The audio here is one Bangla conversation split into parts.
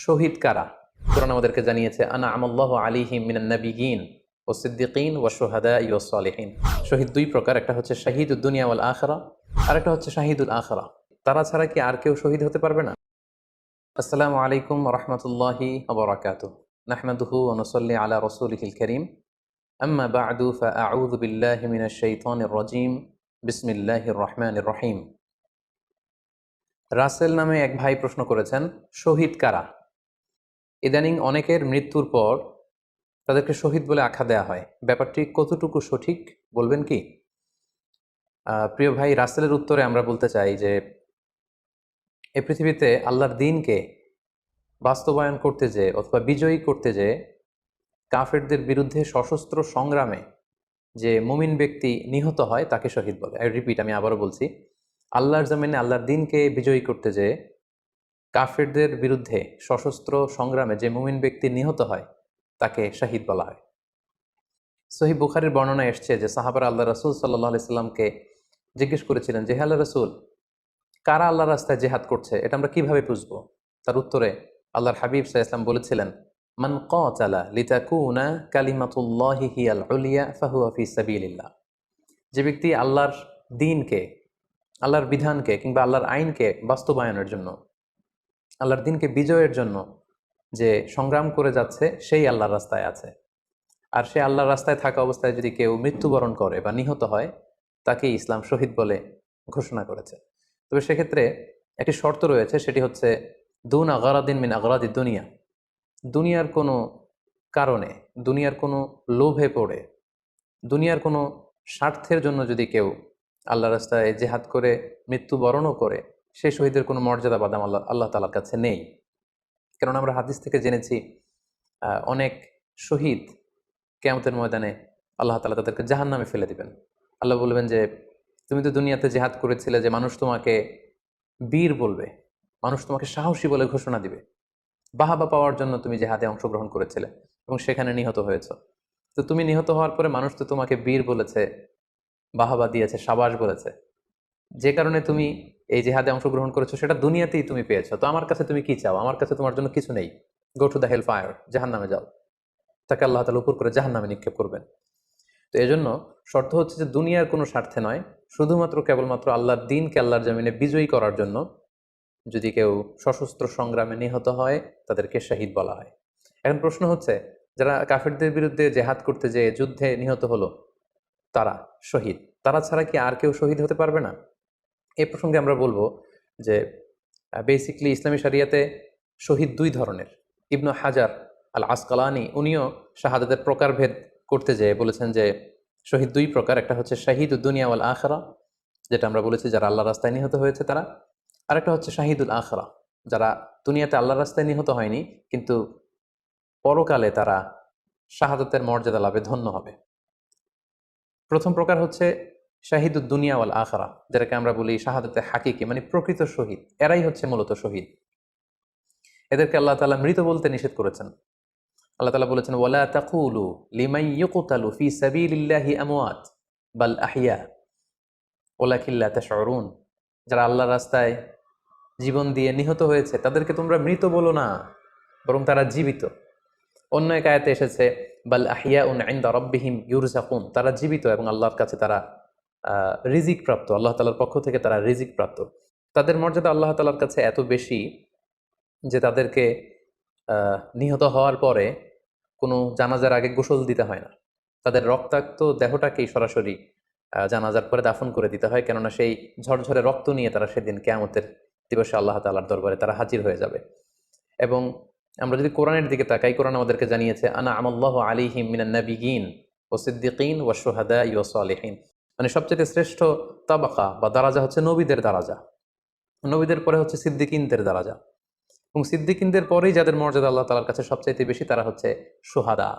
শহীদ কারা? কোরআন আমাদেরকে জানিয়েছে আনা আমাল্লাহু আলাইহিম মিনান নাবিয়িন ও সিদ্দিকিন ও শুহাদা ও সালিহিন। শহীদ দুই প্রকার, একটা হচ্ছে শাহিদুদ দুনিয়া ওয়াল আখিরা, আর একটা হচ্ছে শাহিদুল আখিরা। তারা ছাড়া কি আর কেউ শহীদ হতে পারবে না? আসসালামু আলাইকুম ওয়া রাহমাতুল্লাহি ওয়া বারাকাতুহু। নাহমাদুহু ওয়া নুসাল্লি আলা রাসূলিহিল কারীম। আম্মা বা'দু ফাআউযু বিল্লাহি মিনাশ শাইতানির রাজীম। বিসমিল্লাহির রহমানির রহিম। রাসেল নামে এক ভাই প্রশ্ন করেছেন, শহীদ কারা? ইদানিং অনেকের মৃত্যুর পর তাদেরকে শহীদ বলে আখ্যা দেয়া হয়। ব্যাপারটি কতটুকু সঠিক বলবেন কি? প্রিয় ভাই, রাসেলের উত্তরে আমরা বলতে চাই যে এই পৃথিবীতে আল্লাহর দ্বীনকে বাস্তবায়ন করতে যেয়ে অথবা বিজয়ী করতে যেয়ে কাফেরদের বিরুদ্ধে সশস্ত্র সংগ্রামে যে মুমিন ব্যক্তি নিহত হয় তাকে শহীদ বলে। আমি আবারও বলছি, আল্লাহর জমিনে আল্লাহর দ্বীনকে বিজয়ী করতে যেয়ে কাফেরদের বিরুদ্ধে সশস্ত্র সংগ্রামে যে মুমিন ব্যক্তি নিহত হয় তাকে শহীদ বলা হয়। সহিহ বুখারীর বর্ণনা এসছে যে সাহাবারা আল্লাহ রাসূল সাল্লাল্লাহু আলাইহি সাল্লামকে জিজ্ঞেস করেছিলেন যে, হে আল্লাহ রাসূল, কারা আল্লাহর রাস্তায় জিহাদ করছে এটা আমরা কিভাবে বুঝবো? তার উত্তরে আল্লাহর হাবিব সাল্লাল্লাহু আলাইহি সাল্লাম বলেছিলেন, মান কাতালা লিতাকুনা কালিমাতুল্লাহি হিয়াল উলিয়া ফাহুয়া ফি সাবিলিল্লাহ। যে ব্যক্তি আল্লাহর দ্বীনকে, আল্লাহর বিধানকে কিংবা আল্লাহর আইনকে বাস্তবায়নের জন্য, আল্লাহর দ্বীনকে বিজয়ের জন্য যে সংগ্রাম করে যাচ্ছে সেই আল্লাহর রাস্তায় আছে। আর সে আল্লাহর রাস্তায় থাকা অবস্থায় যদি কেউ মৃত্যুবরণ করে বা নিহত হয় তাকে ইসলাম শহীদ বলে ঘোষণা করেছে। তবে সেক্ষেত্রে একটি শর্ত রয়েছে, সেটি হচ্ছে দুন আগারাদিন মিন আগারাদি দুনিয়া। দুনিয়ার কোনো কারণে, দুনিয়ার কোনো লোভে পড়ে, দুনিয়ার কোনো স্বার্থের জন্য যদি কেউ আল্লাহ রাস্তায় জেহাদ করে মৃত্যুবরণও করে, সেই শহীদের কোনো মর্যাদা বাদাম আল্লাহ তাআলার কাছে নেই। কারণ আমরা হাদিস থেকে জেনেছি অনেক শহীদ কিয়ামতের ময়দানে আল্লাহ তাআলা তাদেরকে জাহান্নামে ফেলে দিবেন। আল্লাহ বলবেন যে, তুমি তো দুনিয়াতে জেহাদ করেছিলে যে মানুষ তোমাকে বীর বলবে, মানুষ তোমাকে সাহসী বলে ঘোষণা দিবে, বাহাবা পাওয়ার জন্য তুমি জেহাদে অংশগ্রহণ করেছিলে এবং সেখানে নিহত হয়েছ। তো তুমি নিহত হওয়ার পরে মানুষ তো তোমাকে বীর বলেছে, বাহাবা দিয়েছে, সাবাস বলেছে, যে কারণে তুমি এই জেহাদে অংশগ্রহণ করেছো সেটা দুনিয়াতেই তুমি পেয়েছো। তো আমার কাছে তুমি কি চাও? আমার কাছে তোমার জন্য কিছু নেই। Go to the hell fire, জাহান্নামে যাও। তাকে আল্লাহ তাআলা উপর করে জাহান্নামে নিক্ষেপ করবেন। তো এজন্য শর্ত হচ্ছে যে দুনিয়ার কোনো স্বার্থে নয়, শুধুমাত্র কেবলমাত্র আল্লাহর দ্বীনকে আল্লাহর জমিনে বিজয়ী করার জন্য যদি কেউ সশস্ত্র সংগ্রামে নিহত হয় তাদেরকে শহীদ বলা হয়। এখন প্রশ্ন হচ্ছে, যারা কাফেরদের বিরুদ্ধে জেহাদ করতে যেয়ে যুদ্ধে নিহত হলো তারা শহীদ, তারা ছাড়া কি আর কেউ শহীদ হতে পারবে না? এই প্রসঙ্গে আমরা বলবো যে বেসিকলি ইসলামী শরিয়াতে শহীদ দুই ধরনের। ইবনু হাজার আল আসকালানি উনিও শাহাদাতের প্রকারভেদ করতে যেয়ে বলেছেন যে শহীদ দুই প্রকার, একটা হচ্ছে শাহিদুদ দুনিয়া ওয়াল আখিরা, যেটা আমরা বলেছি যারা আল্লাহর রাস্তায় নিহত হয়েছে তারা, আরেকটা হচ্ছে শাহিদুল আখিরা, যারা দুনিয়াতে আল্লাহর রাস্তায় নিহত হয়নি কিন্তু পরকালে তারা শাহাদাতের মর্যাদা লাভে ধন্য হবে। প্রথম প্রকার হচ্ছে শাহিদুদ দুনিয়া ওয়াল আখিরা, যেটাকে আমরা বলি শাহাদাতে হাকিকি, মানে প্রকৃত শহীদ। এরাই হচ্ছে মূলত শহীদ। এদেরকে আল্লাহ তাআলা মৃত বলতে নিষেধ করেছেন। আল্লাহ তাআলা বলেছেন, ওয়ালা তাকুলু লিমান ইউকতালু ফি সাবিলিল্লাহি আমওয়াত বাল আহইয়া ওয়ালাকিন লা তাশউরুন। যারা আল্লাহর রাস্তায় জীবন দিয়ে নিহত হয়েছে তাদেরকে তোমরা মৃত বলো না, বরং তারা জীবিত। অন্য এক আয়াতে এসেছে বাল আহিয়াউন ইনদা রাব্বিহিম ইউরযাকুন, তারা জীবিত এবং আল্লাহর কাছে তারা রিজিক প্রাপ্ত, আল্লাহ তাআলার পক্ষ থেকে তারা রিজিক প্রাপ্ত। তাদের মর্যাদা আল্লাহ তাআলার কাছে এত বেশি যে তাদেরকে নিহত হওয়ার পরে কোনো জানাজার আগে গোসল দিতে হয় না। তাদের রক্তাক্ত দেহটাকেই সরাসরি জানাজার পরে দাফন করে দিতে হয়, কেননা সেই ঝরঝরে রক্ত নিয়ে তারা সেদিন কিয়ামতের দিবসে আল্লাহ তাআলার দরবারে তারা হাজির হয়ে যাবে। এবং আমরা যদি কোরআনের দিকে তাকাই, কোরআন আমাদেরকে জানিয়েছে আনা আমাল্লাহু আলাইহিম মিনান নাবিয়িন ওয়া সিদ্দিকিন ওয়া শুহাদা ওয়া সালিহিন, মানে সবচেয়ে শ্রেষ্ঠ তাবাকা বা দারাজা হচ্ছে নবীদের দারাজা, নবীদের পরে হচ্ছে সিদ্দিকিনদের দারাজা, এবং সিদ্দিকিনদের পরেই যাদের মর্যাদা আল্লাহ তাআলার কাছে সবচাইতে বেশি তারা হচ্ছে শুহাদা।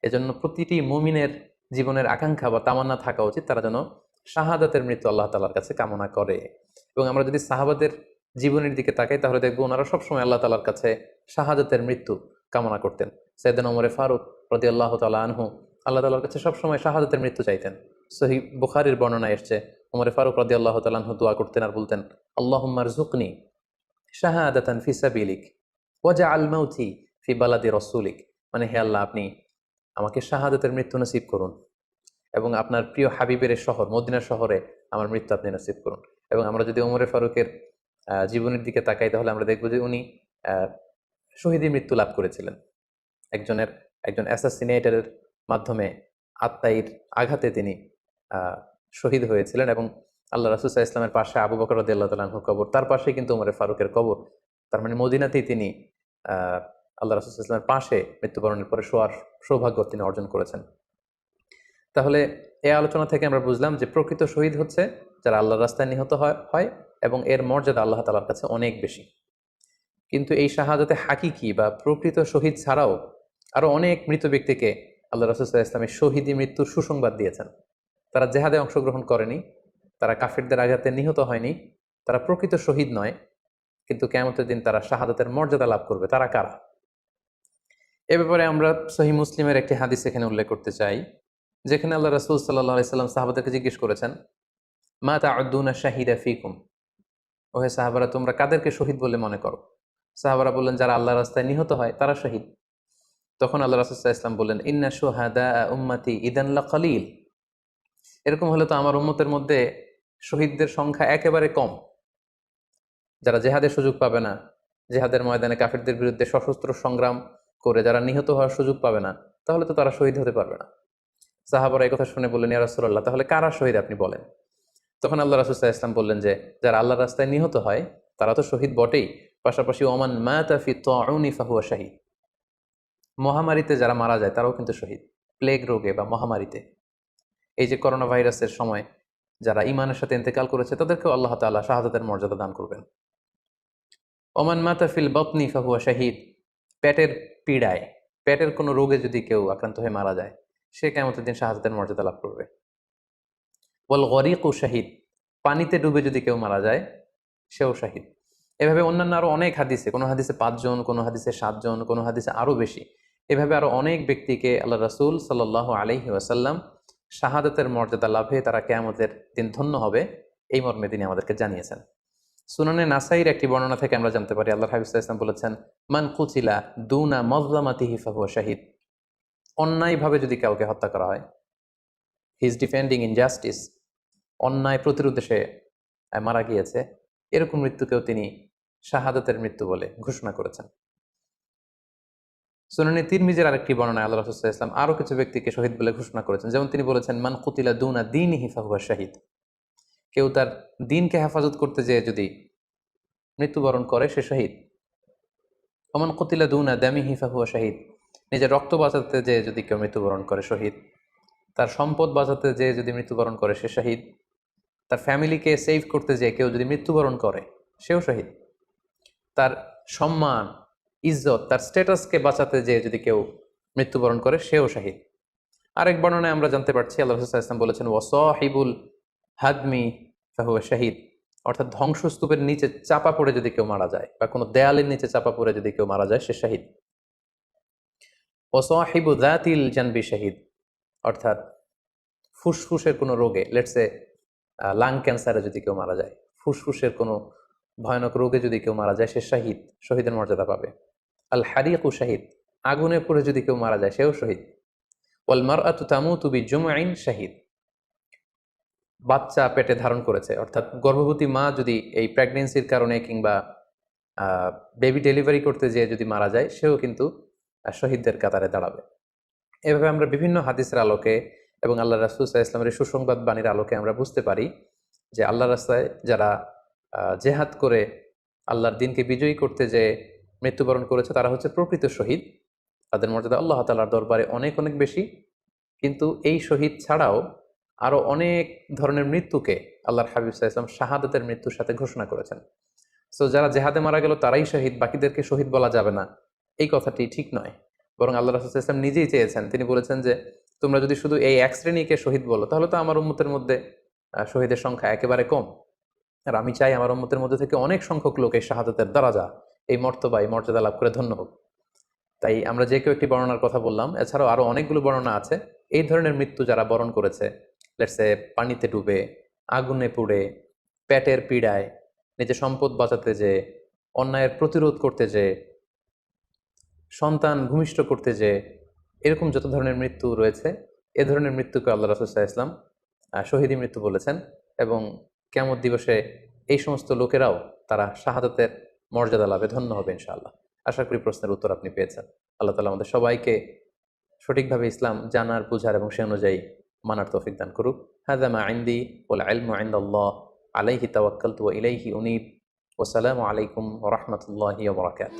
এজন্য প্রতিটি মুমিনের জীবনের আকাঙ্ক্ষা বা তামান্না থাকা উচিত তারা যেন শাহাদাতের মৃত্যু আল্লাহ তাআলার কাছে কামনা করে। এবং আমরা যদি সাহাবাদের জীবনের দিকে তাকাই তাহলে দেখবো ওনারা সবসময় আল্লাহ তাআলার কাছে শাহাদাতের মৃত্যু কামনা করতেন। সাইয়েদনা ওমরে ফারুক রাদিয়াল্লাহু তাআলা আনহু আল্লাহ তাআলার কাছে সবসময় শাহাদাতের মৃত্যু চাইতেন। সহিহ বুখারীর বর্ণনা এসছে ওমরে ফারুক রাদিয়াল্লাহু তাআলা আনহু দোয়া করতেন আর বলতেন, আল্লাহুম্মা রযুকনি শাহাদাতান ফি সাবিলিক, ওয়াজা আল মাউতি ফি বালাদি রসুলিক, মানে হে আল্লাহ, আপনি আমাকে শাহাদাতের মৃত্যু নসিব করুন এবং আপনার প্রিয় হাবিবের শহর মদিনা শহরে আমার মৃত্যু আপনি নসিব করুন। এবং আমরা যদি ওমরে ফারুকের জীবনের দিকে তাকাই, তাহলে আমরা দেখব যে উনি আহ, শহীদী মৃত্যু লাভ করেছিলেন। একজন অ্যাসাসিনেটরের মাধ্যমে আত্মাইর আঘাতে তিনি আহ, শহীদ হয়েছিলেন। এবং আল্লাহ রাসূল সাল্লাল্লাহু আলাইহি ইসলামের পাশে আবু বকর রাদিয়াল্লাহু তাআলা আনহুর কবর, তার পাশে কিন্তু ওমরে ফারুকের কবর। তার মানে মদিনাতেই তিনি আহ, আল্লাহ রাসূল সাল্লাল্লাহু আলাইহি ইসলামের পাশে মৃত্যুবরণের পরে শোয়ার সৌভাগ্য তিনি অর্জন করেছেন। তাহলে এই আলোচনা থেকে আমরা বুঝলাম যে প্রকৃত শহীদ হচ্ছে যারা আল্লাহর রাস্তায় নিহত হয় এবং এর মর্যাদা আল্লাহ তাআলার কাছে অনেক বেশি। কিন্তু এই শাহাদাতে হাকিকি বা প্রকৃত শহীদ ছাড়াও আরো অনেক মৃত ব্যক্তিকে আল্লাহ রাসূল সাল্লাল্লাহু আলাইহি ইসলামের শহীদী মৃত্যুর সুসংবাদ দিয়েছেন। তারা জেহাদে অংশগ্রহণ করেনি, তারা কাফিরদের আঘাতে নিহত হয়নি, তারা প্রকৃত শহীদ নয়, কিন্তু কিয়ামতের দিন তারা শাহাদাতের মর্যাদা লাভ করবে। তারা কারা? এ ব্যাপারে আমরা সহিহ মুসলিমের একটি হাদিস এখানে উল্লেখ করতে চাই, যেখানে আল্লাহ রাসূল সাল্লাল্লাহু আলাইহি সাল্লাম সাহাবাদেরকে জিজ্ঞেস করেছেন, মা তা'উদ্দুনা শাহিদা ফীকুম, ওহে সাহাবারা, তোমরা কাদেরকে শহীদ বলে মনে করো? সাহাবারা বললেন, যারা আল্লাহর রাস্তায় নিহত হয় তারা শহীদ। তখন আল্লাহ রাসূল সাল্লাল্লাহু আলাইহি সাল্লাম বললেন, ইন্না শুহাদা উম্মতি ইদান লাকালিল, এরকম হলে তো আমার উম্মতের মধ্যে শহীদদের সংখ্যা একেবারে কম। যারা জেহাদের সুযোগ পাবে না, জেহাদের ময়দানে কাফিরদের বিরুদ্ধে সশস্ত্র সংগ্রাম করে যারা নিহত হওয়ার সুযোগ পাবে না, তাহলে তো তারা শহীদ হতে পারবে না। সাহাবারা এই কথা শুনে বললেন, ইয়া রাসূলুল্লাহ, তাহলে কারা শহীদ আপনি বলেন। তখন আল্লাহ রাসূল সাল্লাল্লাহু আলাইহি ওয়াসাল্লাম বললেন যে, যারা আল্লাহর রাস্তায় নিহত হয় তারা তো শহীদ বটেই, পাশাপাশি ওমান মাতা ফি তাউনি ফাহুয়া শাহীদ, মহামারীতে যারা মারা যায় তারাও কিন্তু শহীদ। প্লেগ রোগে বা মহামারীতে, এই যে করোনা ভাইরাসের সময় যারা ঈমানের সাথে ইন্তেকাল করেছে তাদেরকেও আল্লাহ তাআলা শাহাদাতের মর্যাদা দান করবেন। ওমান মাতা ফিল বাতনি ফাহুয়া শাহীদ, পেটের পীড়ায়, পেটের কোনো রোগে যদি কেউ আক্রান্ত হয়ে মারা যায়, সে কিয়ামতের দিন শাহাদাতের মর্যাদা লাভ করবে। ওয়াল গরিকু শাহীদ, পানিতে ডুবে যদি কেউ মারা যায় সেও শাহীদ। এভাবে অন্যান্য আরো অনেক হাদিসে, কোনো হাদিসে 5 জন, কোনো হাদিসে 7 জন, কোনো হাদিসে আরো বেশি, এভাবে আরো অনেক ব্যক্তিকে আল্লাহ রাসূল সাল্লাল্লাহু আলাইহি ওয়াসাল্লাম শাহাদাতের মর্যাদা লাভে তারা কিয়ামতের দিন ধন্য হবে এই মর্মে তিনি আমাদেরকে জানিয়েছেন। সুনানে নাসাইর একটি বর্ণনা থেকে আমরা জানতে পারি, আল্লাহর হাবিব সাল্লাল্লাহু আলাইহি ওয়াসাল্লাম বলেছেন, মান কুতিলা দুনা মাজলামাতিহি ফাহুয়া শাহীদ, অন্যায়ভাবে যদি কাউকে হত্যা করা হয়, হি ইজ ডিফেন্ডিং ইনজাস্টিস, অন্যায় প্রতিরোধে সে মারা গিয়েছে, এরকম মৃত্যুকেও তিনি শাহাদাতের মৃত্যু বলে ঘোষণা করেছেন। সুনানে তিরমিজির আরেকটি বর্ণনায় আল্লাহ রাসূল সাল্লাল্লাহু আলাইহি ওয়াসাল্লাম আরো কিছু ব্যক্তিকে শহীদ বলে ঘোষণা করেছেন। যেমন তিনি বলেছেন, মান কুতিলা দুনা দীনিহি ফাহুয়া শাহীদ, কেউ তার দ্বীনকে হেফাজত করতে যেয়ে যদি মৃত্যুবরণ করে সে শহীদ। ওমান কুতিলা দুনা দামিহি ফাহুয়া শাহীদ, নিজের রক্ত বাঁচাতে যেয়ে যদি কেউ মৃত্যুবরণ করে শহীদ। তার সম্পদ বাঁচাতে যেয়ে যদি মৃত্যুবরণ করে সে শহীদ। তার ফ্যামিলিকে সেভ করতে যেয়ে কেউ যদি মৃত্যুবরণ করে সেও শহীদ। তার সম্মান, ইজ্জত, তার স্ট্যাটাসকে বাঁচাতে যেয়ে যদি কেউ মৃত্যুবরণ করে সেও শাহীদ। আরেক বর্ণনায় আমরা জানতে পারছি, আল্লাহ রাসূল সাল্লাল্লাহু আলাইহি ওয়াসাল্লাম বলেছেন, ওয়াসাহিবুল হাদমি ফাহুয়া শাহীদ, অর্থাৎ ধ্বংসস্তূপের নিচে চাপা পড়ে যদি কেউ মারা যায় বা কোনো দেয়ালের নিচে চাপা পড়ে যদি কেউ মারা যায় সে শাহীদ। ওয়াসাহিবু যাতিল জানবি শাহীদ, অর্থাৎ ফুসফুসের কোনো রোগে, লেটসে লাং ক্যান্সারে যদি কেউ মারা যায়, ফুসফুসের কোনো ভয়ানক রোগে যদি কেউ মারা যায় সে শাহীদ, শহীদের মর্যাদা পাবে। আল হারিকু শাহীদ, আগুনে পড়ে যদি কেউ মারা যায় সেও শহীদ। ওয়াল মারআতু তামুতু বিজুমআইন শাহীদ, বাচ্চা পেটে ধারণ করেছে, অর্থাৎ গর্ভবতী মা যদি এই প্রেগনেন্সির কারণে কিংবা বেবি ডেলিভারি করতে যেয়ে যদি মারা যায় সেও কিন্তু শহীদদের কাতারে দাঁড়াবে। এভাবে আমরা বিভিন্ন হাদিসের আলোকে এবং আল্লাহ রাসূল সাল্লাল্লাহু আলাইহি ওয়াসাল্লামের সুসংবাদ বাণীর আলোকে আমরা বুঝতে পারি যে আল্লাহর রাস্তায় যারা জেহাদ করে আল্লাহর দ্বীনকে বিজয়ী করতে যে মৃত্যুবরণ করেছে তারা হচ্ছে প্রকৃত শহীদ। তাদের মর্যাদা আল্লাহ তাআলার দরবারে অনেক অনেক বেশি। কিন্তু এই শহীদ ছাড়াও আরো অনেক ধরনের মৃত্যুকে আল্লাহর হাবিব সাল্লাল্লাহু আলাইহি ওয়াসাল্লাম শাহাদাতের মৃত্যুর সাথে ঘোষণা করেছেন। সো যারা জেহাদে মারা গেল তারাই শহীদ, বাকিদেরকে শহীদ বলা যাবে না, এই কথাটি ঠিক নয়। বরং আল্লাহ রাসূল সাল্লাল্লাহু আলাইহি ওয়াসাল্লাম নিজেই চেয়েছেন, তিনি বলেছেন যে তোমরা যদি শুধু এই এক শ্রেণীকে শহীদ বলো তাহলে তো আমার উম্মতের মধ্যে শহীদের সংখ্যা একেবারে কম। আর আমি চাই আমার উম্মতের মধ্যে থেকে অনেক সংখ্যক লোক এই শাহাদাতের দারাজা, এই মর্তবা, এই মর্যাদা লাভ করে ধন্য হোক। তাই আমরা যে কেউ একটি বর্ণনার কথা বললাম, এছাড়াও আরো অনেকগুলো বর্ণনা আছে এই ধরনের মৃত্যু যারা বরণ করেছে, লেটসে পানিতে ডুবে, আগুনে পুড়ে, পেটের পীড়ায়, নিজের সম্পদ বাঁচাতে যে, অন্যায়ের প্রতিরোধ করতে যে, সন্তান ভূমিষ্ঠ করতে যে এরকম যত ধরনের মৃত্যু রয়েছে, এ ধরনের মৃত্যুকে আল্লাহ রাসূল সাল্লাল্লাহু আলাইহি ওয়াসাল্লাম শহীদি মৃত্যু বলেছেন। এবং কিয়ামত দিবসে এই সমস্ত লোকেরাও তারা শাহাদাতের মর্যাদা লাভে ধন্য হবে ইনশাআল্লাহ। আশা করি প্রশ্নের উত্তর আপনি পেয়েছেন। আল্লাহ তাআলা আমাদের সবাইকে সঠিকভাবে ইসলাম জানার, বুঝার এবং সে অনুযায়ী মানার তৌফিক দান করুক। হাযা মা ইনদি ওয়াল ইলমু ইনদাল্লাহ আলাইহি তাওয়াক্কালতু ওয়া ইলাইহি উনীব। ওয়াসসালামু আলাইকুম ওয়া রাহমাতুল্লাহি ওয়া বারাকাতুহু।